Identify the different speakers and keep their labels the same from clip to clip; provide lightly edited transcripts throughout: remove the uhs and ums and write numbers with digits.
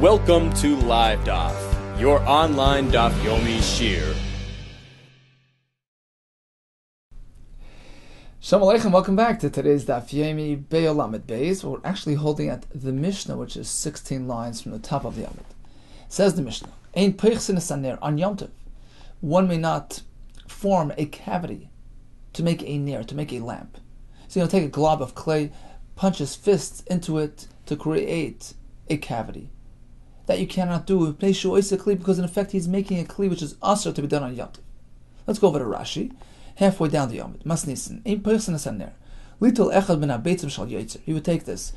Speaker 1: Welcome to Live Daf, your online Daf Yomi Shir.
Speaker 2: Shalom Aleichem, welcome back to today's Daf Yomi Be'olamid Beis. We're actually holding at the Mishnah, which is 16 lines from the top of the Amid. Says the Mishnah, Ein peichsin esaner on Yom Tov. One may not form a cavity to make a ner, to make a lamp. So you're going to take a glob of clay, punch his fists into it to create a cavity. That you cannot do because in effect he's making a kli which is asr to be done on Yom Tov. Let's go over to Rashi, halfway down the Yom Tov. Masnisin, ein peichsin esaner. Little echad ben ha-beitzah shal yotzer. He would take this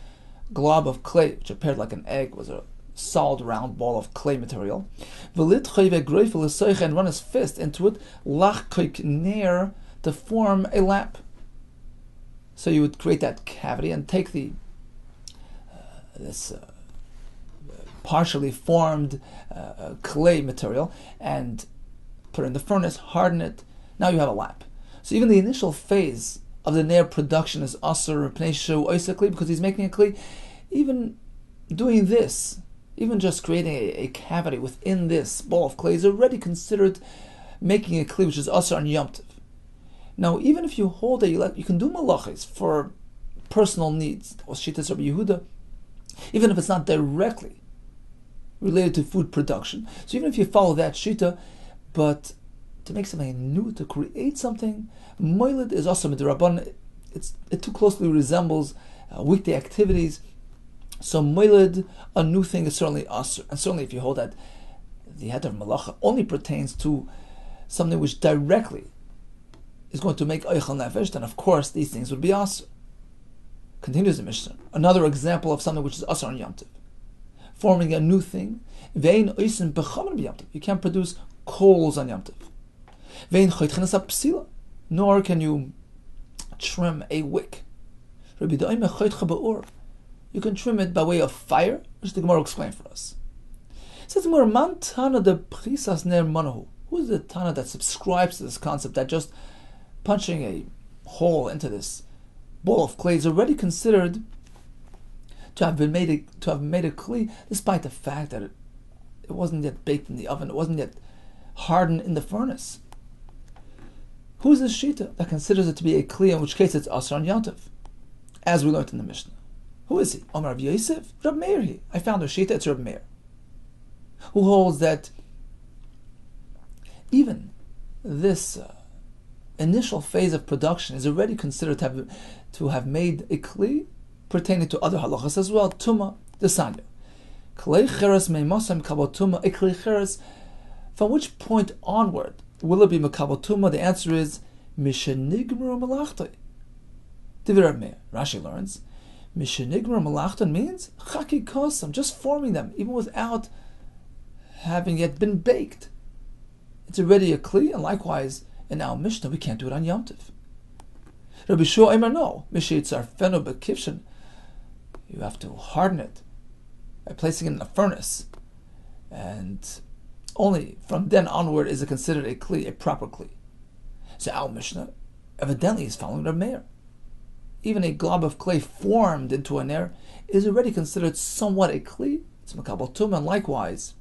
Speaker 2: glob of clay, which appeared like an egg, was a solid round ball of clay material, and run his fist into it, lach ner, to form a lamp. So you would create that cavity and take the partially formed clay material and put it in the furnace, harden it. Now you have a lamp. So even the initial phase of the ner production is asur because he's making a kli. Even doing this, even just creating a cavity within this ball of clay is already considered making a kli which is asur on Yom Tov. Now, even if you hold that you can do malachis for personal needs, or shittas Rabbi Yehuda, even if it's not directly related to food production. So even if you follow that shita, but to make something new, to create something, moiled is also midrabban. It too closely resembles weekday activities. So moiled, a new thing, is certainly asur. And certainly if you hold that the head of malacha only pertains to something which directly is going to make oichel nefesh, then of course these things would be asur. Continues the Mishnah. Another example of something which is asur on Yom Tov. Forming a new thing. Vein oisin bechamen b'Yom Tov. You can't produce coals on Yom Tov. Vein choitchenes psila. Nor can you trim a wick. Rabbi Yehuda choitcha be'or. You can trim it by way of fire, which the Gemara will explain for us. It says the Gemara, Man Tana de Prisas ner manahu. Who is the Tana that subscribes to this concept that just punching a hole into this ball of clay is already considered to have made a kli, despite the fact that it wasn't yet baked in the oven, it wasn't yet hardened in the furnace? Who is this shita that considers it to be a kli, in which case it's asur on Yom Tov, as we learned in the Mishnah? Who is he? Omar Rav Yosef? Rab Meir he. I found a shita, it's Rab Meir, who holds that even this initial phase of production is already considered to have made a kli pertaining to other halachas as well. Tuma, the sanya. Klei cheres meimosam kabot tuma, a klei cheres. From which point onward will it be mekabot tuma? The answer is mishenigmru malachtoi. Divir Rab Meir. Rashi learns mishenigmru malachton means chaki kosam, just forming them, even without having yet been baked. It's already a kli, and likewise in our Mishnah we can't do it on Yom Tov. Rabbi Shua Eimer no, mishitzar feno bekivshin. You have to harden it by placing it in a furnace, and only from then onward is it considered a kli, a proper kli. So our Mishnah evidently is following Rab Meir. Even a glob of clay formed into a ner is already considered somewhat a kli. It's makabel tumah, and likewise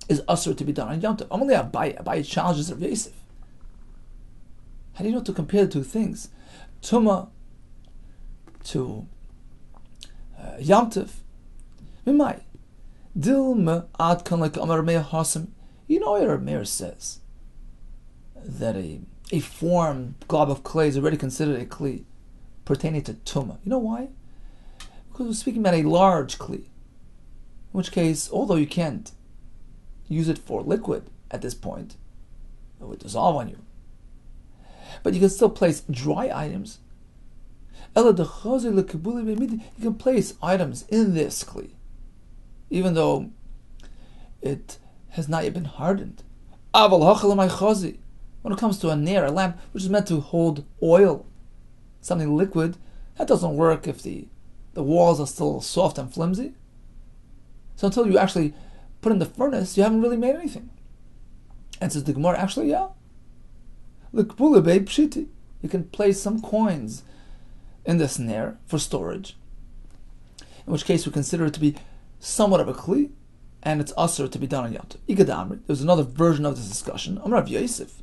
Speaker 2: is asur to be done on Yom Tov. Amalei Abaye challenges Rav Yosef. How do you know to compare the two things? Tumah to Yom Tov. Mimai. Dil me ad kan like Amar Meir Hasim. You know what Rab Meir says? That a formed glob of clay is already considered a kli pertaining to Tumah. You know why? Because we're speaking about a large kli. In which case, although you can't use it for liquid at this point, it would dissolve on you, but you can still place dry items. You can place items in this kli, even though it has not yet been hardened. When it comes to a ner, a lamp, which is meant to hold oil, something liquid, that doesn't work if the walls are still soft and flimsy. So until you actually put in the furnace, you haven't really made anything. And says the Gemara, actually, yeah. You can place some coins in the snare for storage, in which case we consider it to be somewhat of a kli, and it's usher to be done on Yom Tov. Igadamri, there's another version of this discussion. I'm Rabbi Yosef.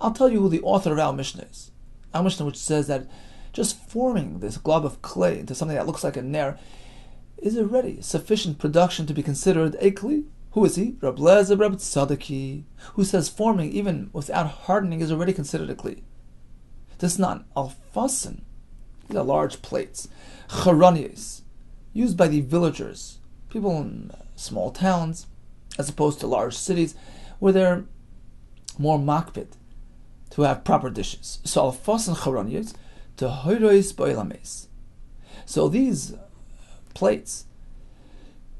Speaker 2: I'll tell you who the author of our Mishnah is. Our Mishnah, which says that just forming this glob of clay into something that looks like a ner is already sufficient production to be considered a kli. Who is he? Rabbi Lezer Rabbi Tzadiki, who says forming even without hardening is already considered a kli. This is not alfasin. These are large plates. Charanias, used by the villagers, people in small towns, as opposed to large cities, where they're more makbid to have proper dishes. So alfasin charanias to hoirois boilames. So these plates,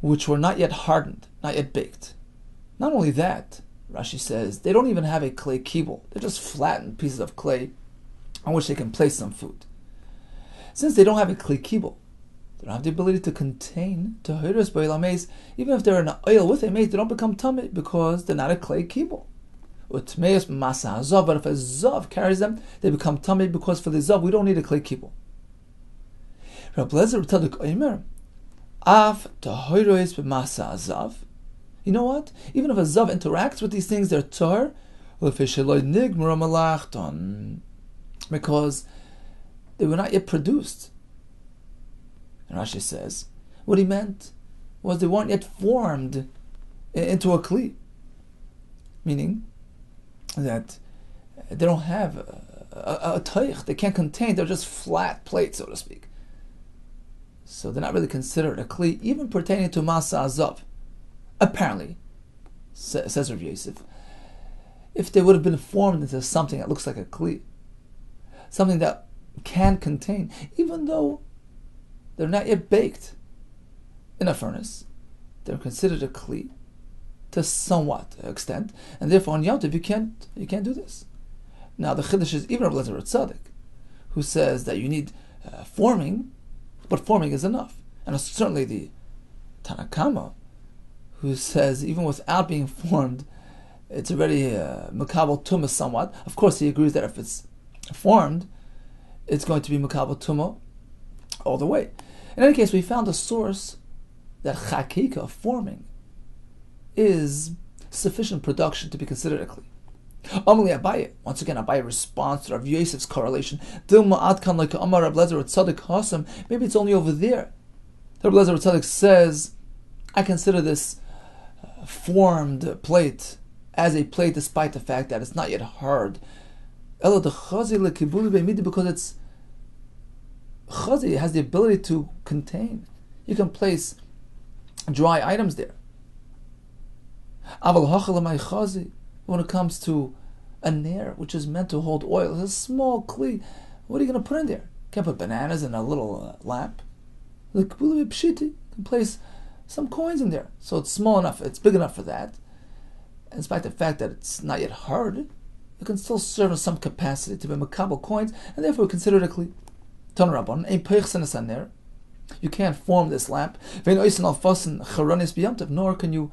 Speaker 2: which were not yet hardened, not yet baked. Not only that, Rashi says, they don't even have a clay kibble. They're just flattened pieces of clay on which they can place some food. Since they don't have a clay kibble, they don't have the ability to contain tahiris b'olam, even if they're in an oil with a mace, they don't become tummy because they're not a clay kibble. But if a zav carries them, they become tummy because for the zav we don't need a clay kibble. Rabbi Lezer Tadik Omer, Af tahiris b'masa zav. You know what? Even if a zav interacts with these things, they're tar, because they were not yet produced. And Rashi says, what he meant was they weren't yet formed into a kli. Meaning that they don't have a taich, they can't contain, they're just flat plates, so to speak. So they're not really considered a kli, even pertaining to masa azav. Apparently, says Rabbi Yosef, if they would have been formed into something that looks like a kli, something that can contain, even though they're not yet baked in a furnace, they're considered a kli to somewhat extent, and therefore on Yom Tov you can't do this. Now the chiddush is even Rabbi Lezer Tzaddik, who says that you need forming, but forming is enough, and certainly the Tanakama, who says even without being formed, it's already makabel tumah somewhat. Of course, he agrees that if it's formed, it's going to be makabel tumah all the way. In any case, we found a source that chakika, forming, is sufficient production to be considered a kli. Amali Abaye, once again, Abaye responds to Rav Yosef's correlation. Dilma adkan like Amar Rav Lezer Tzaddik Hasam. Maybe it's only over there. Rav Lezer Tzaddik says, I consider this formed plate as a plate despite the fact that it's not yet hard. Because it's chazi, it has the ability to contain. You can place dry items there. When it comes to a nair, which is meant to hold oil, it's a small kli. What are you going to put in there? You can't put bananas in a little lamp. You can place some coins in there. So it's small enough, it's big enough for that. And despite the fact that it's not yet hard, it can still serve in some capacity to be makabel coins, and therefore considered a kli. You can't form this lamp, nor can you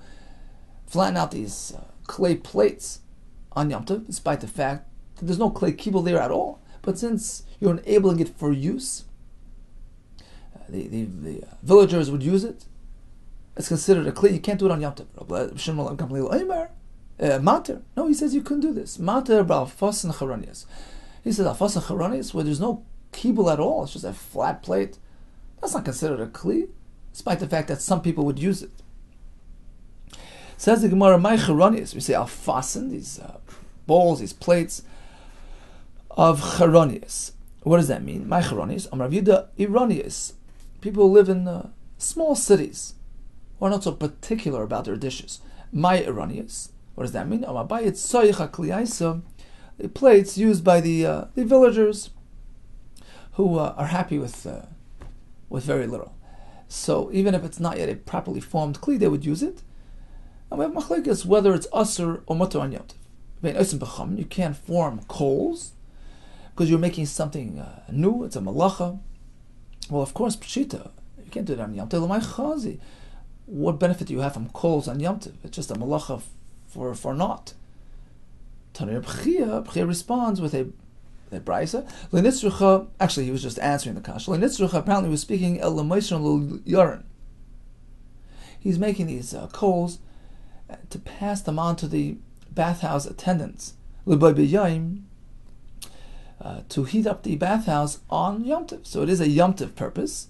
Speaker 2: flatten out these clay plates on Yom Tov, despite the fact that there's no clay kibble there at all. But since you're enabling it for use, the villagers would use it. It's considered a kli. You can't do it on Yom Tov. Mater. No, he says you couldn't do this. Mater b'alfas and charanias. He says alfas and charanias, where there's no kibble at all. It's just a flat plate. That's not considered a kli, despite the fact that some people would use it. Says the Gemara, my charanias. We say alfasin, these bowls, these plates of charanias. What does that mean? My charanias. Rabbi Yehuda Iranias. People who live in small cities who are not so particular about their dishes. My Iranias. What does that mean? The plates used by the villagers who are happy with very little. So even if it's not yet a properly formed kli, they would use it. And we have machlekes whether it's asur or mutar on Yom Tov. You can't form coals because you're making something new. It's a malacha. Well, of course, pshita. You can't do it on Yom Tov. What benefit do you have from coals on Yom Tov? It's just a malacha for naught. Tanir B'chia responds with a Beitzah. Actually, he was just answering the kasha. Apparently, he was speaking el l'moisron l'yaron. he's making these coals to pass them on to the bathhouse attendants. To heat up the bathhouse on Yom Tov. So it is a Yom Tov purpose.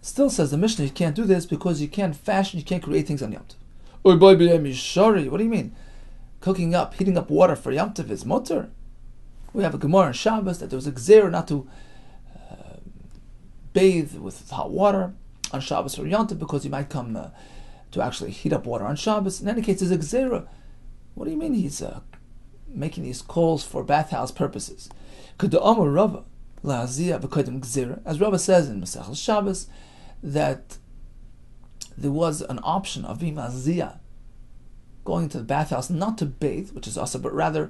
Speaker 2: Still says the Mishnah, you can't do this because you can't fashion, you can't create things on Yom Tov. What do you mean? Heating up water for Yom Tov is mutter? We have a Gemara in Shabbos that there was a gzera not to bathe with hot water on Shabbos or Yom Tov because you might come to actually heat up water on Shabbos. In any case, there's a gzera. What do you mean he's making these calls for bathhouse purposes? As Rava says in Masechel Shabbos, that there was an option of being maziyah, going to the bathhouse not to bathe, which is also, but rather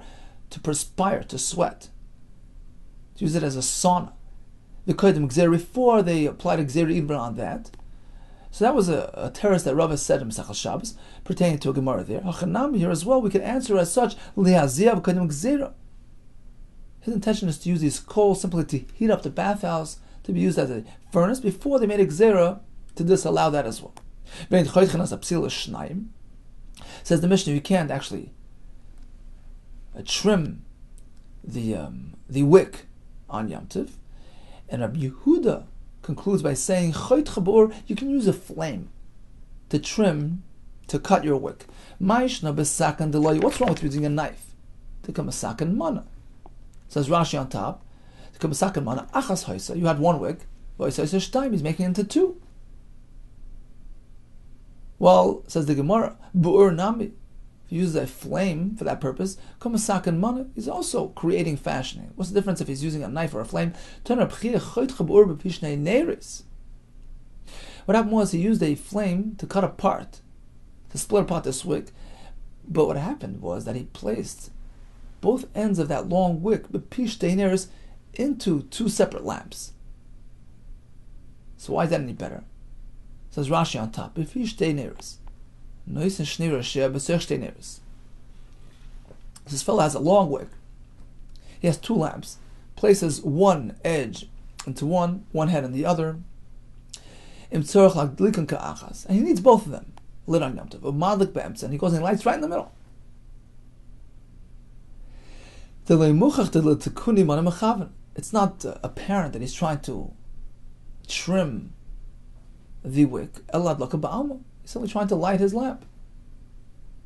Speaker 2: to perspire, to sweat, to use it as a sauna. Before they applied a gzera ibra on that. So that was a terrace that Rava said in Masechel Shabbos, pertaining to a Gemara there. Hachanam here as well, we can answer as such, lihaziyah b'kodim gzera. His intention is to use these coals simply to heat up the bathhouse, to be used as a furnace, before they made a gzera to disallow that as well. Says the Mishnah, you can't actually trim the wick on Yom Tov. And Rabbi Yehuda concludes by saying, you can use a flame to trim, to cut your wick. What's wrong with using a knife? To come a sakan mana. Says Rashi on top, to come a sakan mana, achas hoisa, you had one wick, he's making it into two. Well, says the Gemara, bu'ur nami, if you use a flame for that purpose, come a sakan mana, he's also creating fashioning. What's the difference if he's using a knife or a flame? What happened was he used a flame to cut apart, to split apart this wick. But what happened was that he placed both ends of that long wick, into two separate lamps. So why is that any better? Says Rashi on top, this fellow has a long wick. He has two lamps. Places one edge into one head in the other. And he needs both of them lit on Yom Tov. And he goes and lights right in the middle. It's not apparent that he's trying to trim the wick. He's simply trying to light his lamp.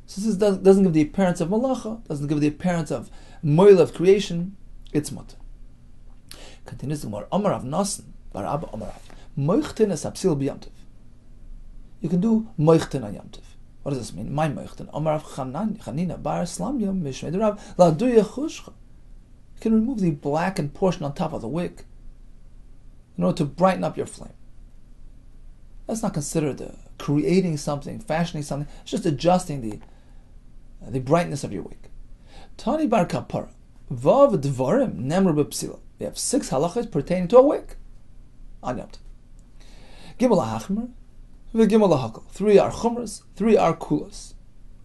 Speaker 2: So this doesn't give the appearance of malacha, doesn't give the appearance of moil of creation. It's mutter. Continues the Gemara. Amar Rav Nasan bar Abba Amar Rav. Moichtin es hapsil b'Yom Tov. You can do moichtin on Yom Tov. What does this mean? My moichtin. Amar Rav Chanina bar Slamya mishmei Rav la duya chushcha. You can remove the blackened portion on top of the wick in order to brighten up your flame. That's not considered creating something, fashioning something. It's just adjusting the brightness of your wick. Tani bar kapara vav dvarim nemru b'psila. We have 6 halachas pertaining to a wick on Yom Tov. Gimel hachmer, v'gimel hakol. 3 are chumras, 3 are kulas.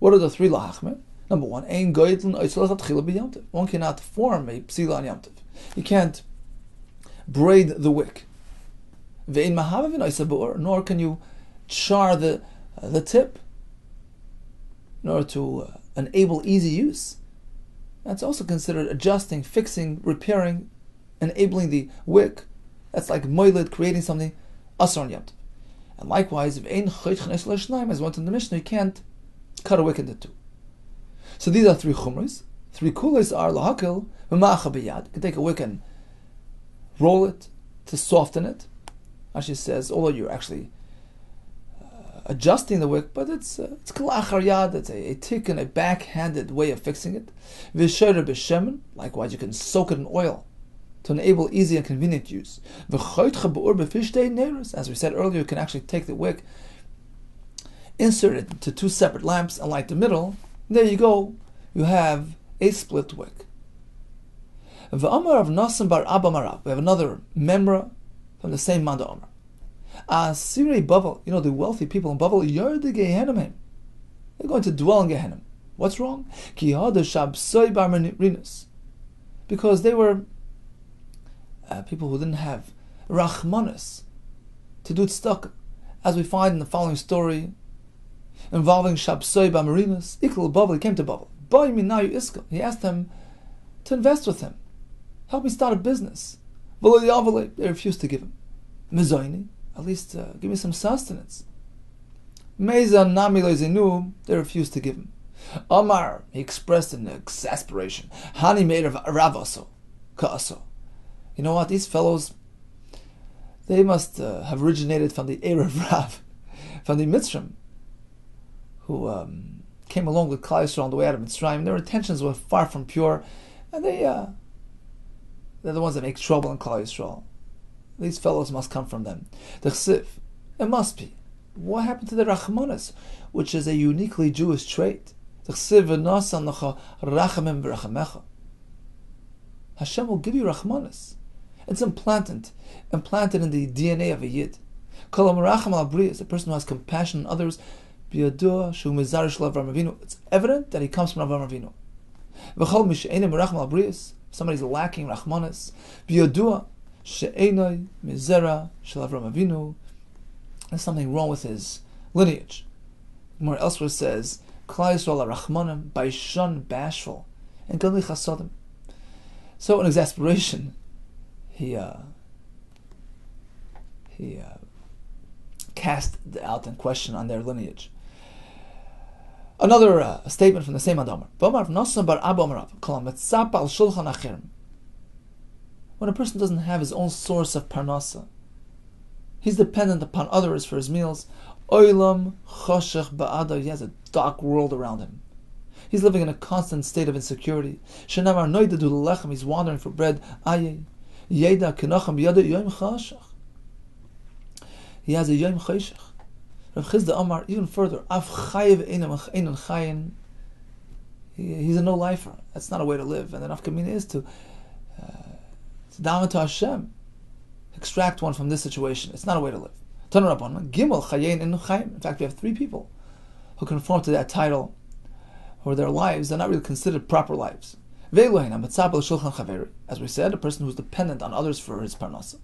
Speaker 2: What are the 3 lahachmer? Number 1, ein goytlin oitzolach atchila b'Yom Tov. One cannot form a psila on Yom Tov. You can't braid the wick. Ve'in mahavavin oisa b'or, nor can you char the tip in order to enable easy use. That's also considered adjusting, fixing, repairing, enabling the wick. That's like moiled, creating something asar on Yom Tov. And likewise, if ein choytchen esel shnayim, as went in the Mishnah, you can't cut a wick into 2. So these are 3 chumras. 3 kulas are lahakil v'ma'acha b'yad. You can take a wick and roll it to soften it. Rashi says, although you're actually adjusting the wick, but it's kalachar yad. It's a tick and a backhanded way of fixing it. V'shoyer b'shemen. Likewise, you can soak it in oil to enable easy and convenient use. As we said earlier, you can actually take the wick, insert it into 2 separate lamps, and light the middle. And there you go. You have a split wick. V'amar of Nasan bar Abba Marav. We have another memra from the same Manda Omer. Asirei Bavel, the wealthy people in Bavel, Yerde Gehenim. They're going to dwell in Gehenim. What's wrong? Ki hada shabsoi bar rinus. Because they were people who didn't have rachmanis to do tzedakah. As we find in the following story involving Shabsoi Bamarinus, Ikal Bavel, he came to Bavel. Boy Minayu Iskal, he asked them to invest with him. Help me start a business. They refused to give him. Mizoini, at least give me some sustenance. Meza Nami Loizinu, they refused to give him. Omar, he expressed in exasperation. Hani made of Ravaso, Kaaso. You know what, these fellows, they must have originated from the Erev Rav, from the Mitzrayim, who came along with Klal Yisrael on the way out of Mitzrayim. Their intentions were far from pure, and they're the ones that make trouble in Klal Yisrael. These fellows must come from them. The Chsiv, it must be. What happened to the Rachmanis, which is a uniquely Jewish trait? The Chsiv v'nasan lecha rachamim v'rachamecha. Hashem will give you Rachmanis. It's implanted in the DNA of a Yid. Kol ha'meracham al briyos, a person who has compassion on others, biyadua shu mizarish l'Avram Avinu. It's evident that he comes from Avram Avinu. V'chol mishe'enim meracham al briyos, somebody's lacking Rachmanis, biyadua she'enoi mizera shel Avram Avinu. There's something wrong with his lineage. More elsewhere says, Klal Yisrael Rachmanim, Baishon, bashful, and Gadli Chasodim. So in exasperation, he cast doubt and question on their lineage. Another statement from the same Adamar. When a person doesn't have his own source of parnasa, he's dependent upon others for his meals. Oilam choshech ba'ada, he has a dark world around him. He's living in a constant state of insecurity. Shenamar noidadu lechem, he's wandering for bread. Ayeh yeda kenochem b'yada yom choshech. He has a yom choshech. Rav Chizda Amar, even further, af chayiv einan chayin. He's a no-lifer. That's not a way to live. And the nafkamina is to daven to Hashem. Extract one from this situation. It's not a way to live. Gimel chayin inu chayim. In fact, we have 3 people who conform to that title, where their lives are not really considered proper lives. As we said, a person who's dependent on others for his parnasa.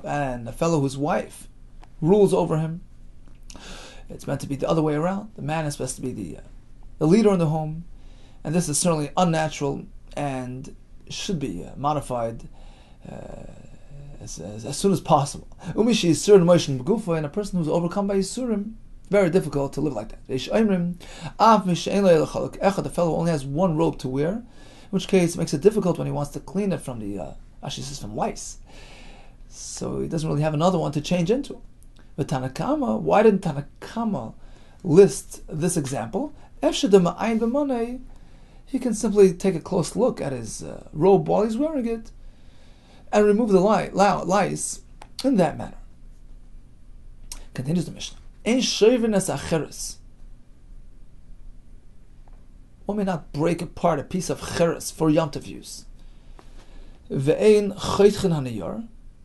Speaker 2: And a fellow whose wife rules over him. It's meant to be the other way around. The man is supposed to be the leader in the home, and this is certainly unnatural and should be modified as soon as possible. And a person who's overcome by Yisurim, very difficult to live like that. The fellow only has one robe to wear, in which case it makes it difficult when he wants to clean it from from lice. So he doesn't really have another one to change into. But Tanakama, why didn't Tanakama list this example? He can simply take a close look at his robe while he's wearing it and remove the lice in that manner. Continues the Mishnah. One may not break apart a piece of cheres for Yom Tov use.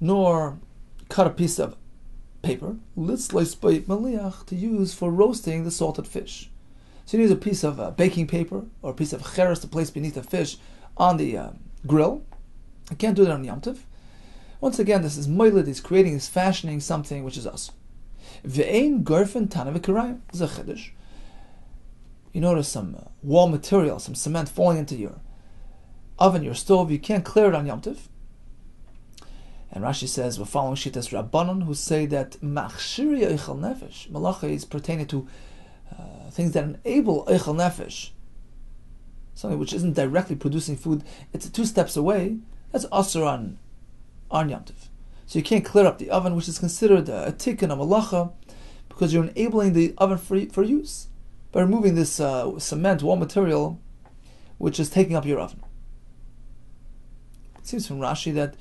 Speaker 2: Nor cut a piece of paper to use for roasting the salted fish. So you use a piece of baking paper or a piece of cheres to place beneath the fish on the grill. You can't do that on Yom Tov. Once again, this is moiled, he's creating, he's fashioning something which is us. Ve'ein gorfen tana v'karayim. This is a chiddush. You notice some wall material, some cement falling into your oven, your stove. You can't clear it on Yom Tov. And Rashi says we're following Shittas Rabbanon, who say that machshiri eichel nefesh, malacha is pertaining to things that enable eichel nefesh, something which isn't directly producing food. It's 2 steps away. That's asur on Yom Tov. So you can't clear up the oven, which is considered a tikkun, a malacha, because you're enabling the oven for use by removing this cement wall material, which is taking up your oven. It seems from Rashi that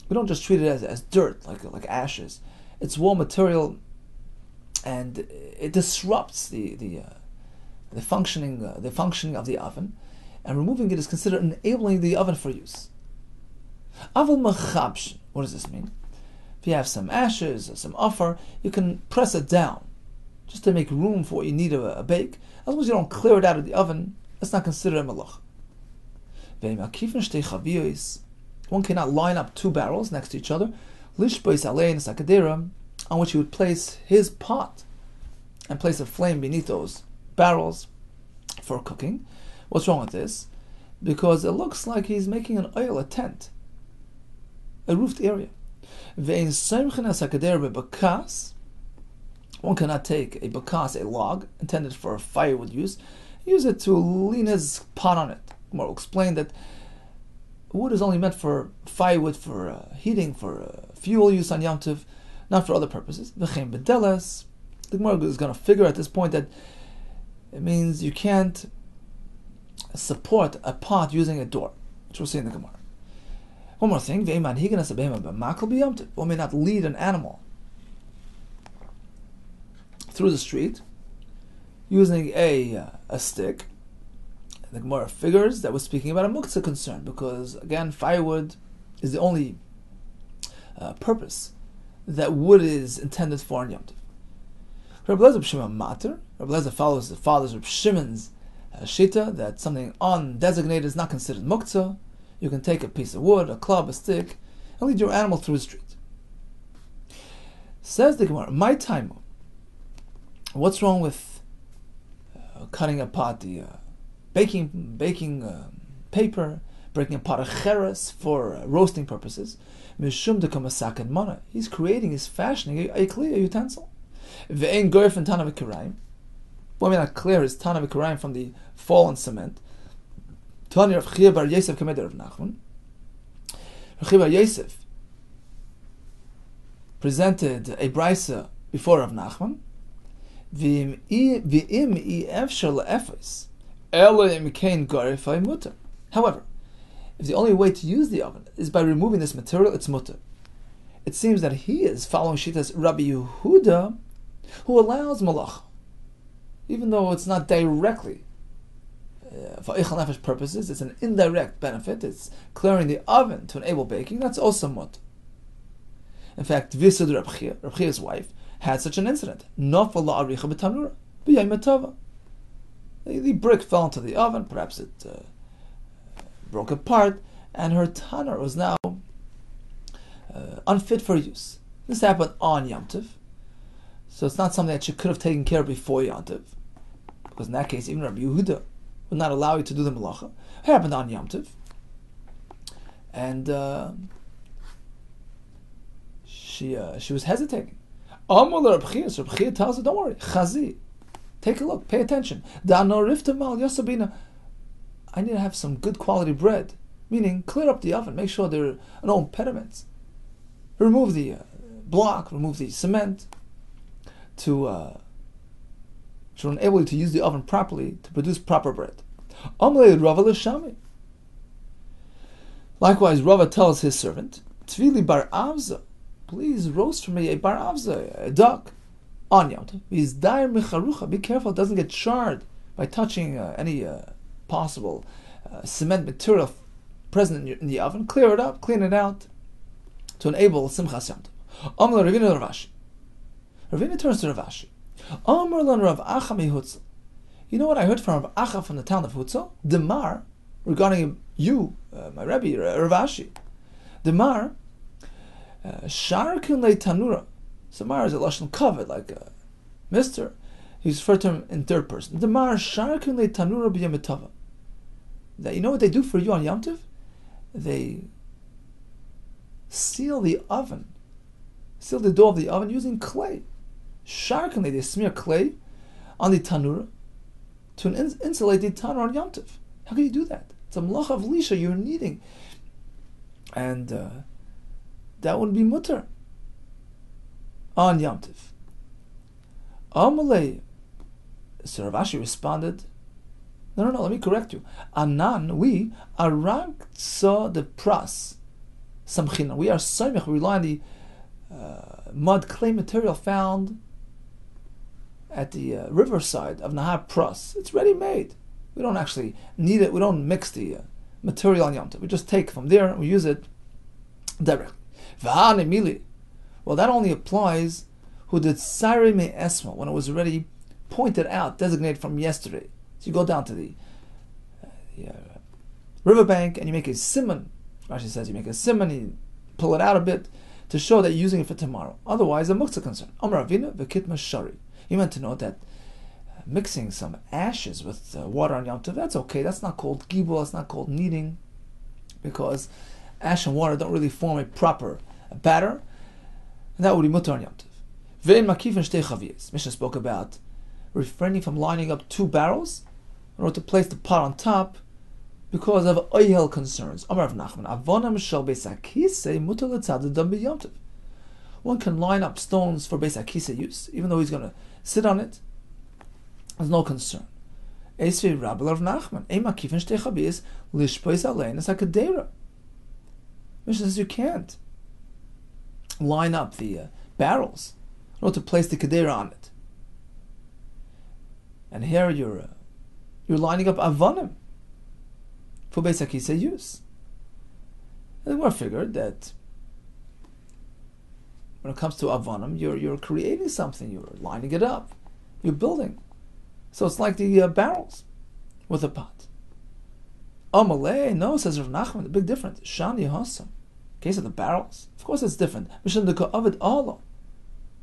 Speaker 2: we don't just treat it as dirt, like ashes. It's wall material, and it disrupts the functioning of the oven, and removing it is considered enabling the oven for use. Aval machabsh. What does this mean? If you have some ashes or some offer, you can press it down just to make room for what you need to bake. As long as you don't clear it out of the oven, that's not considered a malach. One cannot line up 2 barrels next to each other. Lishbois alein sakadera on which he would place his pot and place a flame beneath those barrels for cooking. What's wrong with this? Because it looks like he's making an oil, a tent, a roofed area. One cannot take a bakas, a log, intended for firewood use it to lean his pot on it. Gemara will explain that wood is only meant for firewood, for heating, for fuel use on Yom Tov, not for other purposes. The Gemara is going to figure at this point that it means you can't support a pot using a door, which we'll see in the Gemara. One more thing, one may not lead an animal through the street using a stick. The Gemara figures that we're speaking about a muktzah concern, because again, firewood is the only purpose that wood is intended for in Yom Tov. Rabbi Yehuda follows the father's Rabbi Shimon's shita that something undesignated is not considered muktzah. You can take a piece of wood, a club, a stick, and lead your animal through the street. Says the Gemara, my time. What's wrong with cutting apart the baking paper, breaking apart a cheres for roasting purposes? Mishum de kamasak and mana. He's creating, he's fashioning a kli, a utensil. Ve'en goyf and tana v'kirayim. Why may not clear his tana v'kirayim from the fallen cement? Tani Rav Chia bar Yosef kameder Rav Nachman. Rav Chia bar Yosef presented a brisa before Rav Nachman. However, if the only way to use the oven is by removing this material, it's mutter. It seems that he is following Shita's Rabbi Yehuda, who allows malach, even though it's not directly for ichal nefesh purposes, it's an indirect benefit. It's clearing the oven to enable baking. That's also mutter. In fact, Visud Rabbi Chia's wife had such an incident. The brick fell into the oven, perhaps it broke apart, and her tanner was now unfit for use. This happened on Yom Tov, so it's not something that she could have taken care of before Yom Tov, because in that case, even Rabbi Yehuda would not allow you to do the malacha. It happened on Yom Tov, and she was hesitating. Rabbi Chia tells her, don't worry, chazi, take a look, pay attention. I need to have some good quality bread, meaning clear up the oven, make sure there are no impediments. Remove the block, remove the cement to enable you to use the oven properly to produce proper bread. Likewise, Rava tells his servant, Tvili bar avza, please roast for me a bar avza, a duck, on Yom Tov. Be careful it doesn't get charred by touching any possible cement material present in the oven. Clear it up, clean it out, to enable Simchas Yom Tov. Amar Ravina Ravashi. Ravina turns to Ravashi. Amar lan Rav Acha mehutzel. You know what I heard from Rav Acha from the town of Hutzel? Demar, regarding you, my Rebbe, Ravashi. Demar, Sharkin le Tanura. Samar is a lashon covered, like Mister. He's referred to him in third person. Demar Sharkin le Tanura b'yamitava. That you know what they do for you on Yom Tov? They seal the oven, seal the door of the oven using clay. Sharkin, they smear clay on the tanura to insulate the tanur on Yom Tov. How can you do that? It's a melacha of lisha you're kneading, and that would be mutter on Yom Tov. Amalei, so Rav Ashi responded, no, let me correct you. Anan, we aragtsa the pras samchina. We are soymech, we rely on the mud clay material found at the riverside of Nahar Pras. It's ready made. We don't actually need it. We don't mix the material on Yom Tov. We just take from there and we use it directly. Well, that only applies who did Sari me Esma, when it was already pointed out, designated from yesterday. So you go down to the riverbank and you make a simon. Rashi says you make a simon, you pull it out a bit to show that you're using it for tomorrow. Otherwise, a muktzah concern. Amar Avina v'kitma shari. He meant to know that mixing some ashes with water on Yom Tov, that's okay. That's not called gibul. That's not called kneading, because ash and water don't really form a proper batter, and that would be mutar on Yom Tov. Ve'en makif and shtei chaviyos. Mishnah spoke about refraining from lining up two barrels in order to place the pot on top because of oil concerns. Amar Rav Nachman, avonam shel beis hakisei mutar letzad dam b'Yom Tov. One can line up stones for beis hakisei use, even though he's going to sit on it. There's no concern. Esvei Rabbi Rav Nachman, ein makif and shtei chaviyos lishpois alein es hakadera. Mishnah says you can't line up the barrels in order to place the kadera on it. And here you're lining up avonim for Beis HaKisei use. And the Gemara figured that when it comes to avonim, you're creating something, you're lining it up, you're building. So it's like the barrels with a pot. Amalei, no, says Rav Nachman, the big difference. Shani Hasam. Case of the barrels, of course it's different. The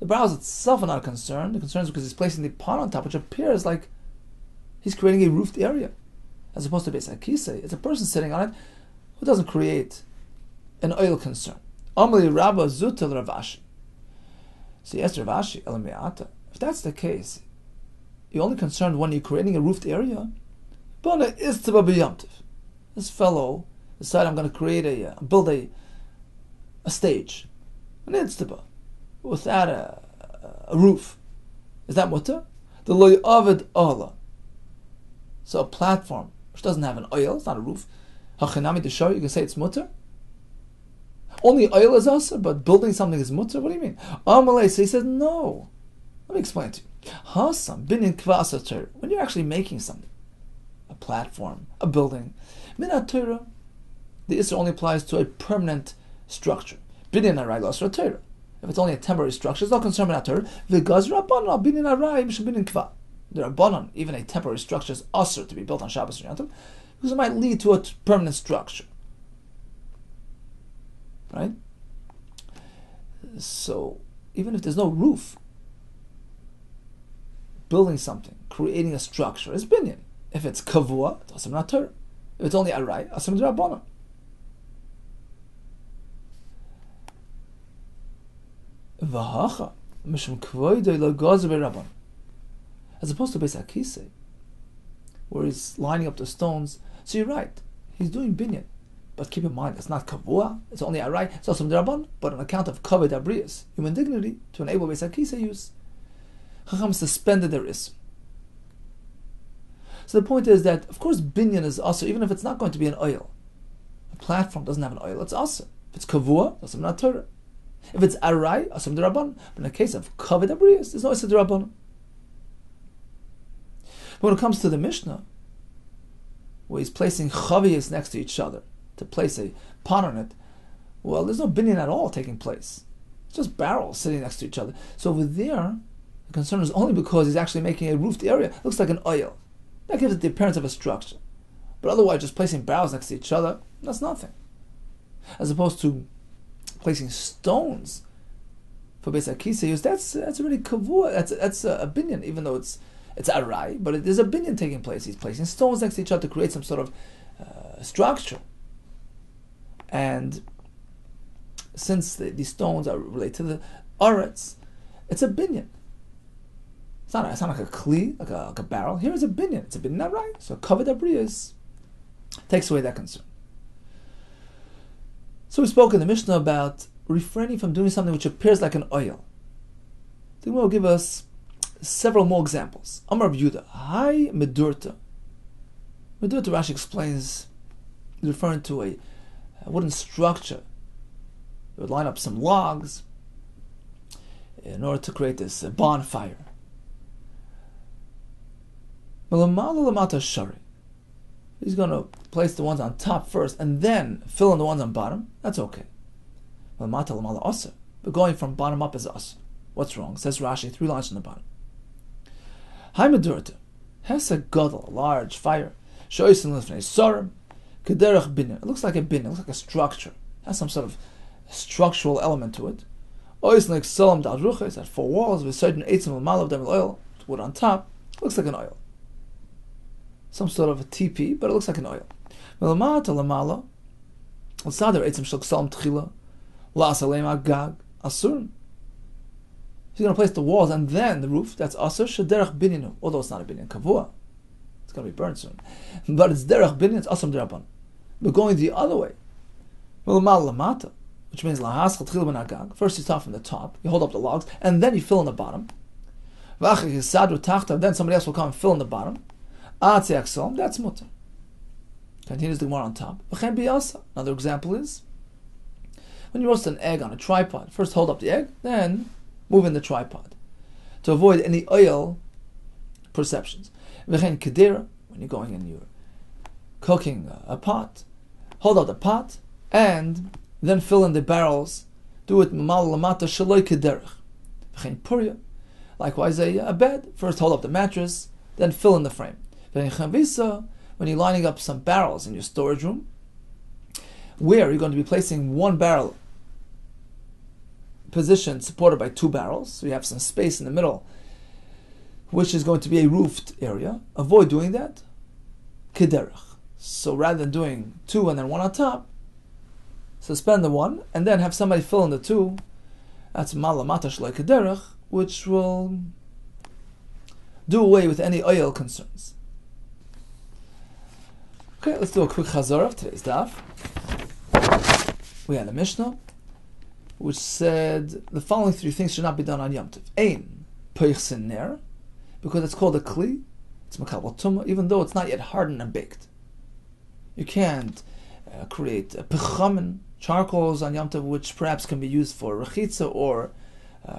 Speaker 2: barrels itself are not a concern. The concern is because he's placing the pot on top, which appears like he's creating a roofed area, as opposed to Beis HaKisei. It's a person sitting on it who doesn't create an oil concern. Amali Rabba Zutel Ravashi. So yes, Ravashi Elameata. If that's the case, you're only concerned when you're creating a roofed area. Bona is to B'Yom Tov. This fellow decided, I'm going to build a stage, an itztaba, without a roof. Is that mutter? The loy avid Allah. So a platform which doesn't have an oil, it's not a roof. Hachinami to show you can say it's mutter. Only oil is asa, but building something is mutter. What do you mean? Amalei, so he says no. Let me explain to you. Hasam binin kvasater. When you're actually making something, a platform, a building, minat Torah, the Isra only applies to a permanent structure. Binyan arai lo asra Torah. If it's only a temporary structure, it's not concerned with Torah. V'gaz rabbanon binyan arai mishum binyan kva. The rabbanon, even a temporary structure, is asr to be built on Shabbos or Yom Tov, because it might lead to a permanent structure. Right? So even if there's no roof, building something, creating a structure is binyan. If it's kavua, it's asr not Torah. If it's only arai, asr rabbanon. V'hacha mishum kvoidei lo gazer be'rabban. As opposed to Beis HaKisei, where he's lining up the stones. So you're right, he's doing binyan, but keep in mind it's not kavua, it's only arai, it's also d'rabban, but on account of kavod abrius, human dignity, to enable Beis HaKisei use, Chacham suspended their ism. So the point is that, of course, binyan is also, even if it's not going to be an oil. A platform doesn't have an oil, it's also. If it's kavua, it's not Torah. If it's arai, asam d'rabban. But in the case of kavod abrius, there's no asam d'rabban. But when it comes to the Mishnah, where he's placing chaviyos next to each other to place a pot on it, well, there's no binyan at all taking place. It's just barrels sitting next to each other. So over there, the concern is only because he's actually making a roofed area. It looks like an oil. That gives it the appearance of a structure. But otherwise, just placing barrels next to each other, that's nothing. As opposed to placing stones for Beis HaKisei use, that's already kavua. That's a binyan, even though it's arai, but there's a binyan taking place. He's placing stones next to each other to create some sort of structure. And since these stones are related to the aretz, it's a binyan. It's not like a kli, like a barrel. Here is a binyan. It's a binyan arai. So kavod abrius takes away that concern. So we spoke in the Mishnah about refraining from doing something which appears like an oil. The Gemara will give us several more examples. Amar Rabbi Yehuda, Hai medurta. Medurta, Rashi explains, referring to a wooden structure. They would line up some logs in order to create this bonfire. Malamala lamata shari. He's going to place the ones on top first and then fill in the ones on bottom. That's okay. Malamata lamala asa. But going from bottom up is asa. What's wrong? Says Rashi, 3 lines on the bottom. Hai medurta. Has a gadol, a large fire. Shoysin lifnei sorim. Kederach binyan. It looks like a binyan. It looks like a structure. It has some sort of structural element to it. Ois like Salam Da'adrucha, it's at 4 walls with certain eitzim of oil, wood on top, looks like an oil. Some sort of a teepee, but it looks like an oil. Melamata lamala, l'sadar eitzim shel Salam Tchila, la'asalem agag, asurn. He's going to place the walls and then the roof, that's asur, shederach binyanu, although it's not a binyan kavua. It's going to be burned soon. But it's derech binyan, it's asur derabban. But going the other way, melamala lamata, which means lahas chatchil ben agag. First you start from the top, you hold up the logs, and then you fill in the bottom. Then somebody else will come and fill in the bottom. That's mutter. Continues the Gemara on top. Another example is when you roast an egg on a tripod. First hold up the egg, then move in the tripod to avoid any oil perceptions. When you're going and you're cooking a pot, hold up the pot and then fill in the barrels. Do it mamal lamata shaloi kederech. V'chein puria. Likewise, a bed. First hold up the mattress, then fill in the frame. When you're lining up some barrels in your storage room, where you're going to be placing one barrel position supported by 2 barrels, so you have some space in the middle, which is going to be a roofed area. Avoid doing that. Kederech. So rather than doing 2 and then 1 on top, suspend the 1 and then have somebody fill in the 2. That's malamata shloi kederech, which will do away with any oil concerns. Okay, let's do a quick chazor of today's daf. We had a Mishnah which said the following 3 things should not be done on Yom Tov. Ein poichsin ner, because it's called a kli, it's makabel tumah, even though it's not yet hardened and baked. You can't create pechamin, charcoals on Yom Tov, which perhaps can be used for rechitza or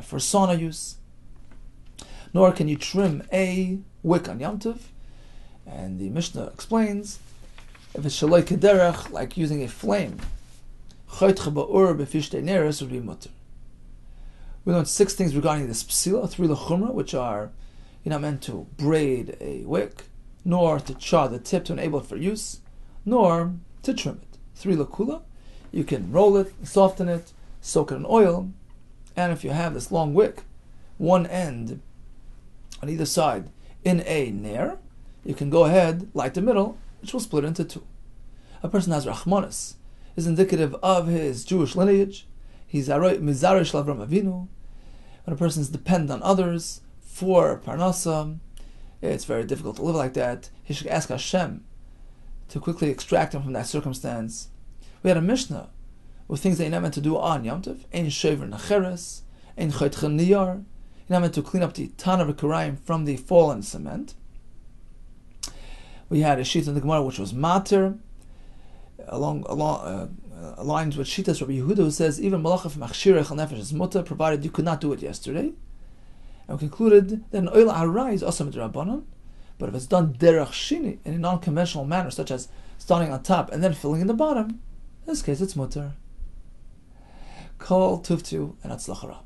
Speaker 2: for sauna use. Nor can you trim a wick on Yom Tov. And the Mishnah explains, if it's shaloi kederech, like using a flame, choytcha ba'ur b'fishtei neres would be mutter. We learned 6 things regarding this psila, 3 lechumra, which are, you're not meant to braid a wick, nor to char the tip to enable it for use, nor to trim it. 3 lekula, you can roll it, soften it, soak it in oil, and if you have this long wick, one end on either side in a ner, you can go ahead, light the middle, which will split into 2. A person has rachmanis, is indicative of his Jewish lineage. He's mizarish l'Avram Avinu. When a person is dependent on others for parnasa, it's very difficult to live like that. He should ask Hashem to quickly extract him from that circumstance. We had a Mishnah with things that you're not meant to do on Yom Tov. Ein shever nacheres, ein choytcha niyar. You're not meant to clean up the tana v'karayim from the fallen cement. We had a sheet in the Gemara which was mater, aligned with Shitas Rabbi Yehuda, who says even malacha from machshirech al nefesh is mutter, provided you could not do it yesterday. And we concluded that an oil arai is also midrabanan, but if it's done derech shini, in a non-conventional manner, such as starting on top and then filling in the bottom, in this case it's mutter. Kol tuvtu and atzlachara.